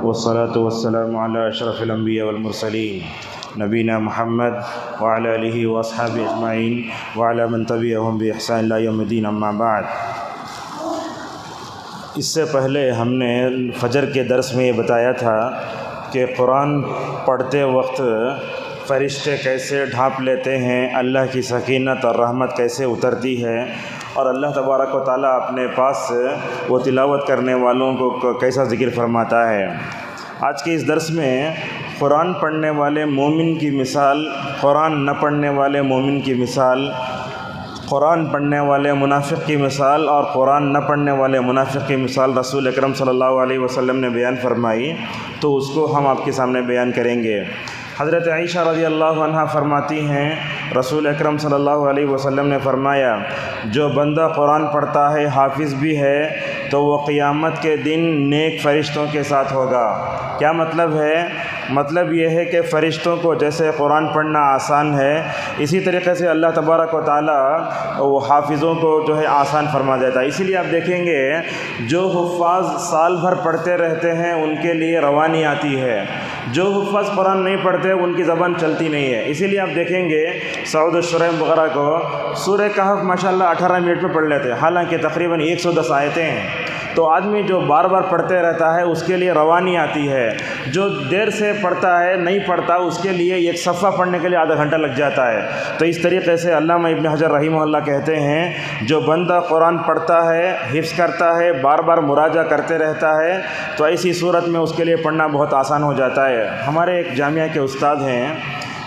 والصلاة والسلام على أشرف الأنبياء والمرسلين نبینا محمد وعلى آلہ واصحابہ اجمعین وعلى من تبعهم بإحسان إلى يوم الدين اما بعد۔ اس سے پہلے ہم نے فجر کے درس میں یہ بتایا تھا کہ قرآن پڑھتے وقت فرشتے کیسے ڈھانپ لیتے ہیں، اللہ کی سکینت اور رحمت کیسے اترتی ہے، اور اللہ تبارک و تعالیٰ اپنے پاس وہ تلاوت کرنے والوں کو کیسا ذکر فرماتا ہے۔ آج کے اس درس میں قرآن پڑھنے والے مومن کی مثال، قرآن نہ پڑھنے والے مومن کی مثال، قرآن پڑھنے والے منافق کی مثال اور قرآن نہ پڑھنے والے منافق کی مثال رسول اکرم صلی اللہ علیہ وسلم نے بیان فرمائی، تو اس کو ہم آپ کے سامنے بیان کریں گے۔ حضرت عائشہ رضی اللہ عنہا فرماتی ہیں، رسول اکرم صلی اللہ علیہ وسلم نے فرمایا، جو بندہ قرآن پڑھتا ہے، حافظ بھی ہے، تو وہ قیامت کے دن نیک فرشتوں کے ساتھ ہوگا۔ کیا مطلب ہے؟ مطلب یہ ہے کہ فرشتوں کو جیسے قرآن پڑھنا آسان ہے، اسی طریقے سے اللہ تبارک و تعالیٰ وہ حافظوں کو جو ہے آسان فرما دیتا ہے۔ اسی لیے آپ دیکھیں گے جو حفاظ سال بھر پڑھتے رہتے ہیں ان کے لیے روانی آتی ہے، جو حفاظ قرآن نہیں پڑھتے ان کی زبان چلتی نہیں ہے۔ اسی لیے آپ دیکھیں گے سعود الشرائم وغیرہ کو سورہ کہف ماشاءاللہ 18 منٹ میں پڑھ لیتے ہیں، حالانکہ تقریباً 110 آیتیں ہیں۔ تو آدمی جو بار بار پڑھتے رہتا ہے اس کے لیے روانی آتی ہے، جو دیر سے پڑھتا ہے نہیں پڑھتا اس کے لیے ایک صفحہ پڑھنے کے لیے آدھا گھنٹہ لگ جاتا ہے۔ تو اس طریقے سے علامہ ابن حجر رحمہ اللہ کہتے ہیں، جو بندہ قرآن پڑھتا ہے، حفظ کرتا ہے، بار بار مراجعہ کرتے رہتا ہے، تو ایسی صورت میں اس کے لیے پڑھنا بہت آسان ہو جاتا ہے۔ ہمارے ایک جامعہ کے استاد ہیں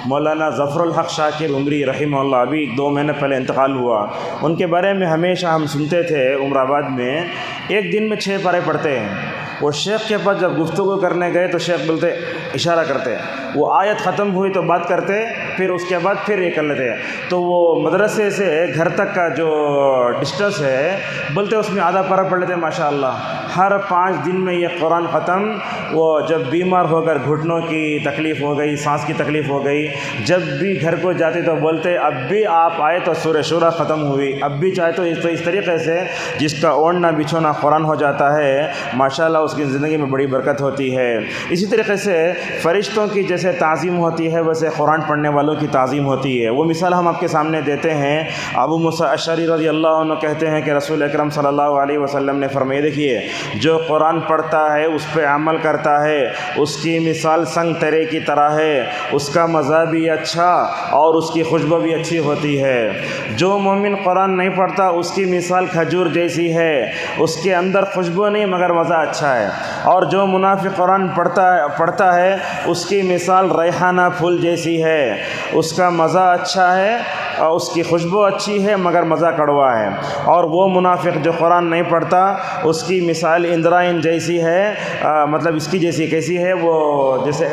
مولانا ظفر الحق شاکر عمری رحمہ اللہ، ابھی 2 مہینے پہلے انتقال ہوا۔ ان کے بارے میں ہمیشہ ہم سنتے تھے، عمر آباد میں ایک دن میں 6 پارے پڑھتے ہیں۔ وہ شیخ کے پاس جب گفتگو کرنے گئے تو شیخ بولتے، اشارہ کرتے، وہ آیت ختم ہوئی تو بات کرتے، پھر اس کے بعد پھر یہ کر لیتے۔ تو وہ مدرسے سے گھر تک کا جو ڈسٹنس ہے بولتے اس میں آدھا پارہ پڑھ لیتے ماشاءاللہ۔ ہر 5 دن میں یہ قرآن ختم۔ وہ جب بیمار ہو کر گھٹنوں کی تکلیف ہو گئی، سانس کی تکلیف ہو گئی، جب بھی گھر کو جاتے تو بولتے اب بھی آپ آئے تو سورہ شورى ختم ہوئی، اب بھی چاہے تو اس طریقے سے جس کا اوڑھنا بچھونا قرآن ہو جاتا ہے ماشاءاللہ اس کی زندگی میں بڑی برکت ہوتی ہے۔ اسی طریقے سے فرشتوں کی جیسے تعظیم ہوتی ہے ویسے قرآن پڑھنے والوں کی تعظیم ہوتی ہے۔ وہ مثال ہم آپ کے سامنے دیتے ہیں۔ ابو موسیٰ اشعری رضی اللہ عنہ کہتے ہیں کہ رسول اکرم صلی اللہ علیہ وسلم نے فرمایا، دیکھیے جو قرآن پڑھتا ہے اس پہ عمل کرتا ہے، اس کی مثال سنگ ترے کی طرح ہے، اس کا مزہ بھی اچھا اور اس کی خوشبو بھی اچھی ہوتی ہے۔ جو مومن قرآن نہیں پڑھتا اس کی مثال کھجور جیسی ہے، اس کے اندر خوشبو نہیں مگر مزہ اچھا ہے، اور جو منافق قرآن پڑھتا ہے اس کی مثال ریحانہ پھول جیسی ہے، اس کا مزہ اچھا ہے اور اس کی خوشبو اچھی ہے مگر مزہ کڑوا ہے، اور وہ منافق جو قرآن نہیں پڑھتا اس کی مثال اندرائن جیسی ہے، مطلب اس کی جیسی کیسی ہے، وہ جیسے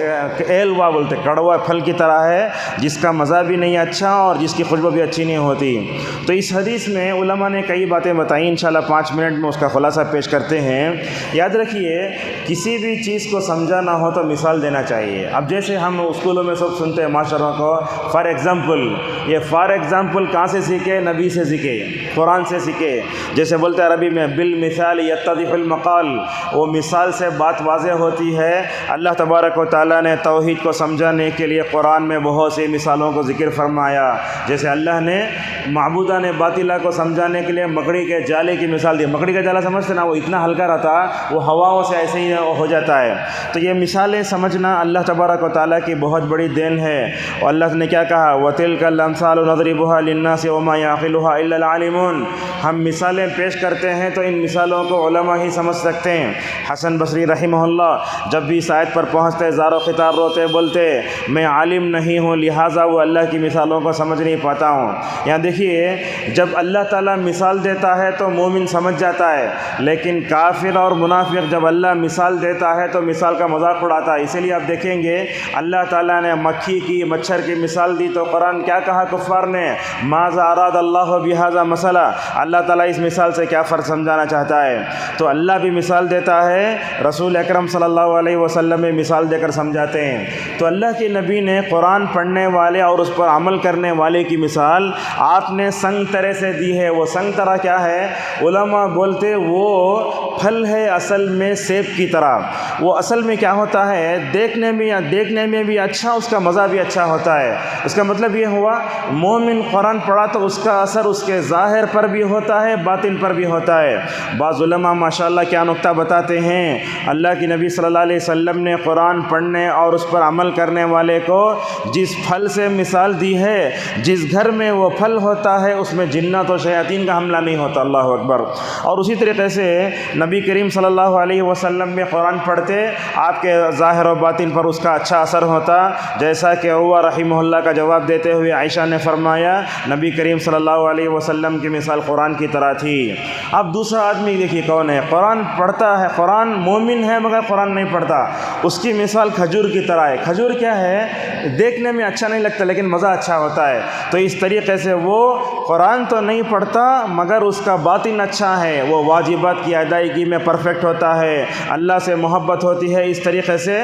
ایلوا بولتے کڑوا پھل کی طرح ہے، جس کا مزہ بھی نہیں اچھا اور جس کی خوشبو بھی اچھی نہیں ہوتی۔ تو اس حدیث میں علماء نے کئی باتیں بتائیں، انشاءاللہ 5 منٹ میں اس کا خلاصہ پیش کرتے ہیں۔ یاد رکھیے کسی بھی چیز کو سمجھانا ہو تو مثال دینا چاہیے۔ اب جیسے ہم اسکولوں میں سب سنتے ہیں ماشاءاللہ کو فار ایگزامپل کہاں سے سیکھے؟ نبی سے سیکھے، قرآن سے سیکھے۔ جیسے بولتے ہیں عربی میں بالمثال یتضح المقال، وہ مثال سے بات واضح ہوتی ہے۔ اللہ تبارک و تعالیٰ نے توحید کو سمجھانے کے لیے قرآن میں بہت سی مثالوں کو ذکر فرمایا۔ جیسے اللہ نے معبودان باطلہ کو سمجھانے کے لیے مکڑی کے جالے کی مثال دی۔ مکڑی کا جالا سمجھتے نا، وہ اتنا ہلکا رہتا وہ ہواؤں سے ایسے ہی ہو جاتا ہے۔ تو یہ مثالیں سمجھنا اللہ تبارک و تعالیٰ کی بہت بڑی دین ہے۔ اور اللہ نے کیا کہا؟ وَتِلْكَ الْأَمْثَالُ نَضْرِبُهَا لِلنَّاسِ وَمَا يَعْقِلُهَا إِلَّا الْعَالِمُونَ۔ ہم مثالیں پیش کرتے ہیں تو ان مثالوں کو علماء ہی سمجھ سکتے ہیں۔ حسن بصری رحمہ اللہ جب بھی اس آیت پر پہنچتے زار و خطار روتے بولتے میں عالم نہیں ہوں لہٰذا وہ اللہ کی مثالوں کو سمجھ نہیں پاتا ہوں۔ یہاں دیکھیے جب اللہ تعالیٰ مثال دیتا ہے تو مومن سمجھ جاتا ہے، لیکن کافر اور منافق جب اللہ مثال دیتا ہے تو مثال کا مذاق اڑاتا ہے۔ اسی لیے آپ دیکھیں گے اللہ تعالیٰ نے مکھی کی مچھر کی مثال دی تو قرآن کیا کہا کفار نے؟ ماذا اراد اللہ بہذا مثلا، اللہ تعالیٰ اس مثال سے کیا فرق سمجھانا چاہتا ہے؟ تو اللہ بھی مثال دیتا ہے، رسول اکرم صلی اللہ علیہ وسلم میں مثال دے کر سمجھاتے ہیں۔ تو اللہ کے نبی نے قرآن پڑھنے والے اور اس پر عمل کرنے والے کی مثال آپ آپ نے سنگ ترے سے دی ہے۔ وہ سنگ ترا کیا ہے؟ علماء بولتے وہ پھل ہے اصل میں سیب کی طرح۔ وہ اصل میں کیا ہوتا ہے؟ دیکھنے میں بھی اچھا، اس کا مزہ بھی اچھا ہوتا ہے۔ اس کا مطلب یہ ہوا مومن قرآن پڑھا تو اس کا اثر اس کے ظاہر پر بھی ہوتا ہے، باطن پر بھی ہوتا ہے۔ بعض علماء ماشاءاللہ کیا نکتہ بتاتے ہیں، اللہ کی نبی صلی اللہ علیہ وسلم نے قرآن پڑھنے اور اس پر عمل کرنے والے کو جس پھل سے مثال دی ہے، جس گھر میں وہ پھل ہوتا ہے اس میں جنات و شیاطین کا حملہ نہیں ہوتا۔ اللہ اکبر۔ اور اسی طریقے سے نبی کریم صلی اللہ علیہ وسلم میں قرآن پڑھتے آپ کے ظاہر و باطن پر اس کا اچھا اثر ہوتا، جیسا کہ عروہ رحمہ اللہ کا جواب دیتے ہوئے عائشہ نے فرمایا نبی کریم صلی اللہ علیہ وسلم کی مثال قرآن کی طرح تھی۔ اب دوسرا آدمی دیکھیے کون ہے، قرآن پڑھتا ہے، قرآن مومن ہے مگر قرآن نہیں پڑھتا، اس کی مثال کھجور کی طرح ہے۔ کھجور کیا ہے؟ دیکھنے میں اچھا نہیں لگتا لیکن مزہ اچھا ہوتا ہے۔ تو اس طریقے سے وہ قرآن تو نہیں پڑھتا مگر اس کا باطن اچھا ہے، وہ واجبات کی ادائیگی میں پرفیکٹ ہوتا ہے، اللہ سے محبت ہوتی ہے۔ اس طریقے سے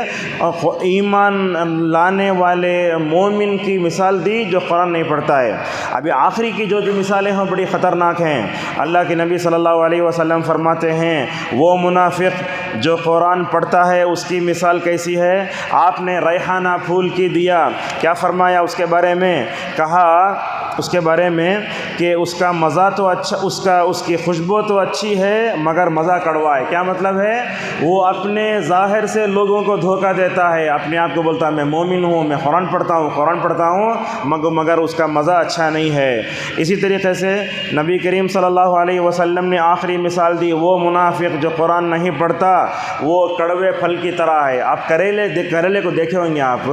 ایمان لانے والے مومن کی مثال دی جو قرآن نہیں پڑھتا ہے۔ ابھی آخری کی جو مثالیں ہیں بڑی خطرناک ہیں۔ اللہ کے نبی صلی اللہ علیہ وسلم فرماتے ہیں وہ منافق جو قرآن پڑھتا ہے اس کی مثال کیسی ہے؟ آپ نے ریحانہ پھول کی دیا، کیا فرمایا اس کے بارے میں؟ کہا اس کے بارے میں کہ اس کا مزہ تو اچھا، اس کی خوشبو تو اچھی ہے مگر مزہ کڑوا ہے۔ کیا مطلب ہے؟ وہ اپنے ظاہر سے لوگوں کو دھوکہ دیتا ہے، اپنے آپ کو بولتا ہے میں مومن ہوں، میں قرآن پڑھتا ہوں مگر اس کا مزہ اچھا نہیں ہے۔ اسی طریقے سے نبی کریم صلی اللہ علیہ وسلم نے آخری مثال دی، وہ منافق جو قرآن نہیں پڑھتا وہ کڑوے پھل کی طرح ہے۔ آپ کریلے کو دیکھے ہوں گے آپ،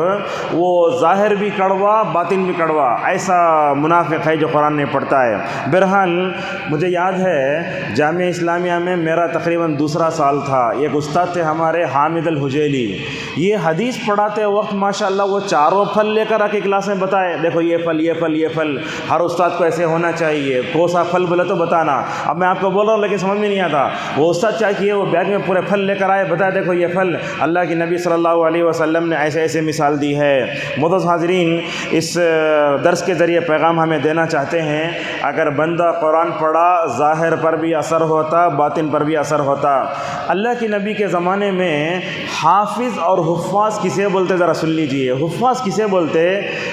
وہ ظاہر بھی کڑوا باطن بھی کڑوا، ایسا منافق ہے جو قرآن نہیں پڑھتا ہے۔ بہرحال مجھے یاد ہے جامعہ اسلامیہ میں میرا تقریباً دوسرا سال تھا، ایک استاد تھے ہمارے حامد الحجیلی، یہ حدیث پڑھاتے وقت ماشاءاللہ وہ چاروں پھل لے کر آ کے کلاس میں بتائے، دیکھو یہ پھل یہ پھل یہ پھل، ہر استاد کو ایسے ہونا چاہیے، کون سا پھل بولے تو بتانا۔ اب میں آپ کو بول رہا ہوں لیکن سمجھ میں نہیں آتا، وہ استاد کیا کیے، وہ بیگ میں پورے پھل لے کر آئے، بتایا دیکھو یہ پھل اللہ کے نبی صلی اللہ علیہ وسلم نے ایسے مثال دی ہے۔ معزز حاضرین، اس درس کے ذریعے پیغام ہمیں دینا چاہتے ہیں، اگر بندہ قرآن پڑھا ظاہر پر بھی اثر ہوتا، باطن پر بھی اثر ہوتا۔ اللہ کے نبی کے زمانے میں حافظ اور حفاظ کسے بولتے ذرا سن لیجئے۔ حفاظ کسے بولتے؟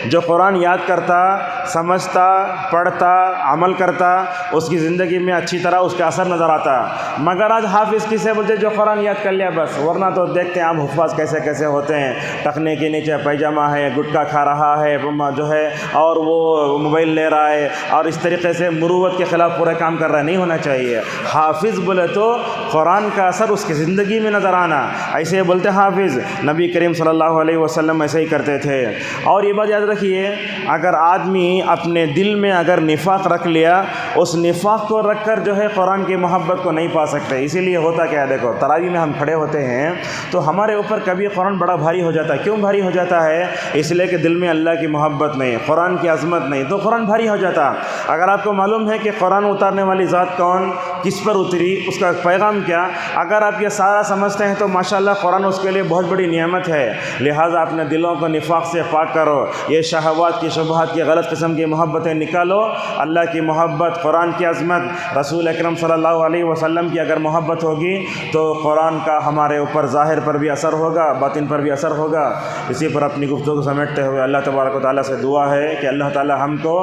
جو قرآن یاد کرتا، سمجھتا، پڑھتا، عمل کرتا، اس کی زندگی میں اچھی طرح اس کا اثر نظر آتا۔ مگر آج حافظ کسے بولتے؟ جو قرآن یاد کر لیا بس، ورنہ تو دیکھتے ہیں آپ حفاظ کیسے ہوتے ہیں، ٹخنے کے نیچے پیجامہ ہے، گٹکا کھا رہا ہے جو ہے، اور وہ موبائل لے رہا ہے، اور اس طریقے سے مروت کے خلاف پورے کام کر رہا ہے۔ نہیں ہونا چاہیے۔ حافظ بولے تو قرآن کا اثر اس کی زندگی میں نظر آنا، ایسے بولتے حافظ۔ نبی کریم صلی اللہ علیہ وسلم ایسے ہی کرتے تھے۔ اور یہ بات یاد رکھیے، اگر آدمی اپنے دل میں اگر نفاق رکھ لیا، اس نفاق کو رکھ کر جو ہے قرآن کی محبت کو نہیں پا سکتے۔ اسی لیے ہوتا کیا ہے، دیکھو تراویح میں ہم کھڑے ہوتے ہیں تو ہمارے اوپر کبھی قرآن بڑا بھاری ہو جاتا ہے۔ کیوں بھاری ہو جاتا ہے؟ اس لیے کہ دل میں اللہ کی محبت نہیں، قرآن کی عظمت نہیں، تو قرآن بھاری ہو جاتا۔ اگر آپ کو معلوم ہے کہ قرآن اتارنے والی ذات کون، کس پر اتری، اس کا پیغام کیا، اگر آپ یہ سارا سمجھتے ہیں تو ماشاءاللہ قرآن اس کے لیے بہت بڑی نعمت ہے۔ لہٰذا اپنے دلوں کو نفاق سے پاک کرو، یہ شہوات کی شبہات کی غلط قسم کی محبتیں نکالو۔ اللہ کی محبت، قرآن کی عظمت، رسول اکرم صلی اللہ علیہ وسلم کی اگر محبت ہوگی تو قرآن کا ہمارے اوپر ظاہر پر بھی اثر ہوگا، باطن پر بھی اثر ہوگا۔ اسی پر اپنی گفتگو سمیٹتے ہوئے اللہ تبارک و تعالیٰ سے دعا ہے کہ اللہ تعالیٰ ہم کو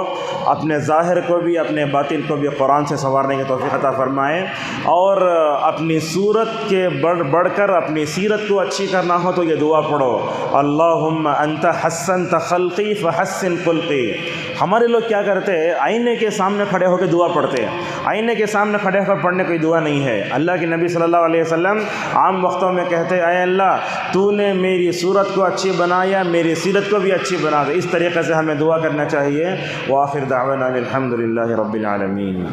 اپنے ظاہر کو بھی اپنے باطن کو بھی قرآن سے سنوارنے کی توفیق عطا فرمائے، اور اپنی صورت کے بڑھ کر اپنی سیرت کو اچھی کرنا ہو تو یہ دعا پڑھو، اللہم انت حسنت خلقی فحسن خلقی۔ ہمارے لوگ کیا کرتے ہیں، آئینے کے سامنے کھڑے ہو کے دعا پڑھتے ہیں، آئینے کے سامنے کھڑے ہو کر پڑھنے کوئی دعا نہیں ہے۔ اللہ کے نبی صلی اللہ علیہ وسلم عام وقتوں میں کہتے ہیں، اے اللہ تو نے میری صورت کو اچھی بنایا، میری سیرت کو بھی اچھی بنا دے۔ اس طریقے سے ہمیں دعا کرنا چاہیے۔ وآخر دعوانا الحمد للہ رب العالمین۔